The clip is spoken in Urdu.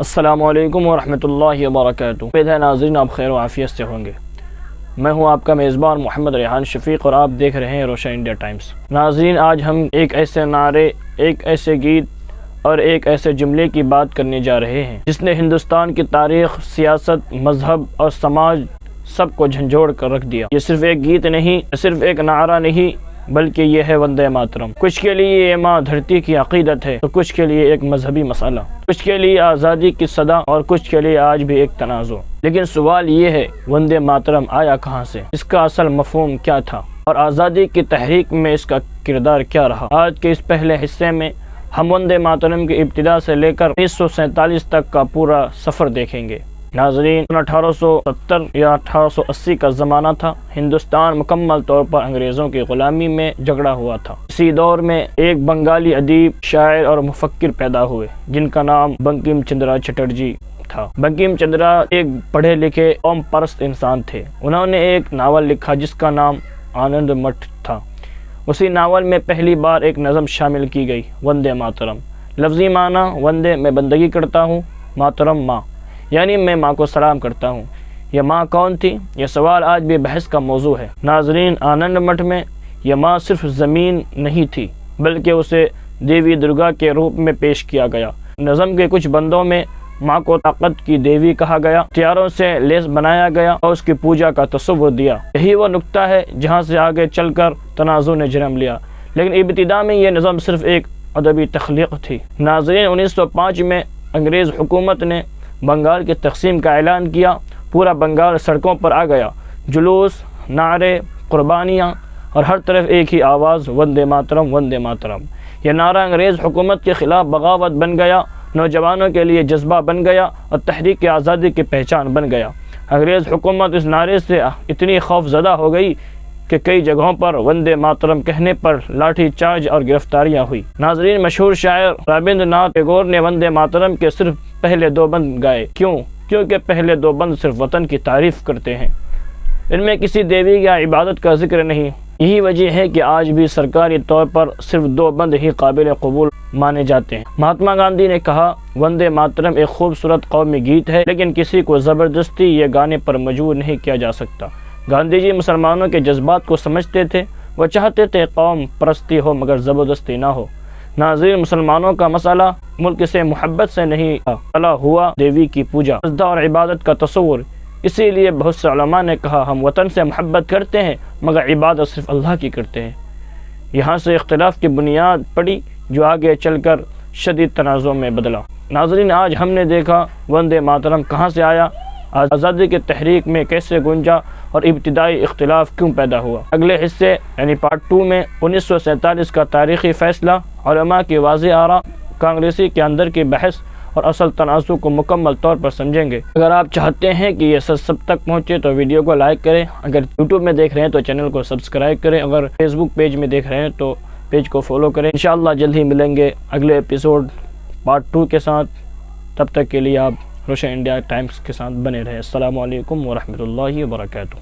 السلام علیکم ورحمۃ اللہ وبرکاتہ۔ امید ہے ناظرین آپ خیر و عافیت سے ہوں گے۔ میں ہوں آپ کا میزبان محمد ریحان شفیق اور آپ دیکھ رہے ہیں روشن انڈیا ٹائمز۔ ناظرین آج ہم ایک ایسے نعرے، ایک ایسے گیت اور ایک ایسے جملے کی بات کرنے جا رہے ہیں جس نے ہندوستان کی تاریخ، سیاست، مذہب اور سماج سب کو جھنجھوڑ کر رکھ دیا۔ یہ صرف ایک گیت نہیں، صرف ایک نعرہ نہیں، بلکہ یہ ہے وندے ماترم۔ کچھ کے لیے یہ ماں دھرتی کی عقیدت ہے تو کچھ کے لیے ایک مذہبی مسئلہ، کچھ کے لیے آزادی کی صدا اور کچھ کے لیے آج بھی ایک تنازع۔ لیکن سوال یہ ہے وندے ماترم آیا کہاں سے، اس کا اصل مفہوم کیا تھا اور آزادی کی تحریک میں اس کا کردار کیا رہا۔ آج کے اس پہلے حصے میں ہم وندے ماترم کی ابتدا سے لے کر 1947 تک کا پورا سفر دیکھیں گے۔ ناظرین 1870 یا 1880 کا زمانہ تھا۔ ہندوستان مکمل طور پر انگریزوں کی غلامی میں جکڑا ہوا تھا۔ اسی دور میں ایک بنگالی ادیب، شاعر اور مفکر پیدا ہوئے جن کا نام بنکم چندرا چٹرجی تھا۔ بنکم چندرا ایک پڑھے لکھے قوم پرست انسان تھے۔ انہوں نے ایک ناول لکھا جس کا نام آنند مٹھ تھا۔ اسی ناول میں پہلی بار ایک نظم شامل کی گئی، وندے ماترم۔ لفظی معنی وندے میں بندگی کرتا ہوں، ماترم ماں، یعنی میں ماں کو سلام کرتا ہوں۔ یہ ماں کون تھی؟ یہ سوال آج بھی بحث کا موضوع ہے۔ ناظرین آنند مٹھ میں یہ ماں صرف زمین نہیں تھی بلکہ اسے دیوی درگا کے روپ میں پیش کیا گیا۔ نظم کے کچھ بندوں میں ماں کو طاقت کی دیوی کہا گیا، ہتھیاروں سے لیس بنایا گیا اور اس کی پوجا کا تصور دیا۔ یہی وہ نقطہ ہے جہاں سے آگے چل کر تنازع نے جنم لیا، لیکن ابتدا میں یہ نظم صرف ایک ادبی تخلیق تھی۔ ناظرین 1905 میں انگریز حکومت نے بنگال کی تقسیم کا اعلان کیا۔ پورا بنگال سڑکوں پر آ گیا، جلوس، نعرے، قربانیاں اور ہر طرف ایک ہی آواز، وندے ماترم، وندے ماترم۔ یہ نعرہ انگریز حکومت کے خلاف بغاوت بن گیا، نوجوانوں کے لیے جذبہ بن گیا اور تحریک آزادی کی پہچان بن گیا۔ انگریز حکومت اس نعرے سے اتنی خوف زدہ ہو گئی کہ کئی جگہوں پر وندے ماترم کہنے پر لاٹھی چارج اور گرفتاریاں ہوئی۔ ناظرین مشہور شاعر رابندر ناتھ ٹیگور نے وندے ماترم کے صرف پہلے دو بند گائے۔ کیونکہ پہلے دو بند صرف وطن کی تعریف کرتے ہیں، ان میں کسی دیوی یا عبادت کا ذکر نہیں۔ یہی وجہ ہے کہ آج بھی سرکاری طور پر صرف دو بند ہی قابل قبول مانے جاتے ہیں۔ مہاتما گاندھی نے کہا وندے ماترم ایک خوبصورت قومی گیت ہے لیکن کسی کو زبردستی یہ گانے پر مجبور نہیں کیا جا سکتا۔ گاندھی جی مسلمانوں کے جذبات کو سمجھتے تھے، وہ چاہتے تھے قوم پرستی ہو مگر زبردستی نہ ہو۔ ناظرین مسلمانوں کا مسئلہ ملک سے محبت سے نہیں مسئلہ ہوا دیوی کی پوجا، سجدہ اور عبادت کا تصور۔ اسی لیے بہت سے علماء نے کہا ہم وطن سے محبت کرتے ہیں مگر عبادت صرف اللہ کی کرتے ہیں۔ یہاں سے اختلاف کی بنیاد پڑی جو آگے چل کر شدید تنازع میں بدلا۔ ناظرین آج ہم نے دیکھا وندے ماترم کہاں سے آیا، آزادی کی تحریک میں کیسے گونجا اور ابتدائی اختلاف کیوں پیدا ہوا۔ اگلے حصے یعنی پارٹ 2 میں 1947 کا تاریخی فیصلہ، علماء کی واضح آراء، کانگریسی کے اندر کی بحث اور اصل تنازع کو مکمل طور پر سمجھیں گے۔ اگر آپ چاہتے ہیں کہ یہ سب تک پہنچے تو ویڈیو کو لائک کریں، اگر یوٹیوب میں دیکھ رہے ہیں تو چینل کو سبسکرائب کریں، اگر فیس بک پیج میں دیکھ رہے ہیں تو پیج کو فالو کریں۔ انشاءاللہ جلد ہی ملیں گے اگلے ایپیسوڈ پارٹ 2 کے ساتھ۔ تب تک کے لیے آپ روشن انڈیا ٹائمز کے ساتھ بنے رہیں۔ السلام علیکم ورحمۃ اللہ وبرکاتہ۔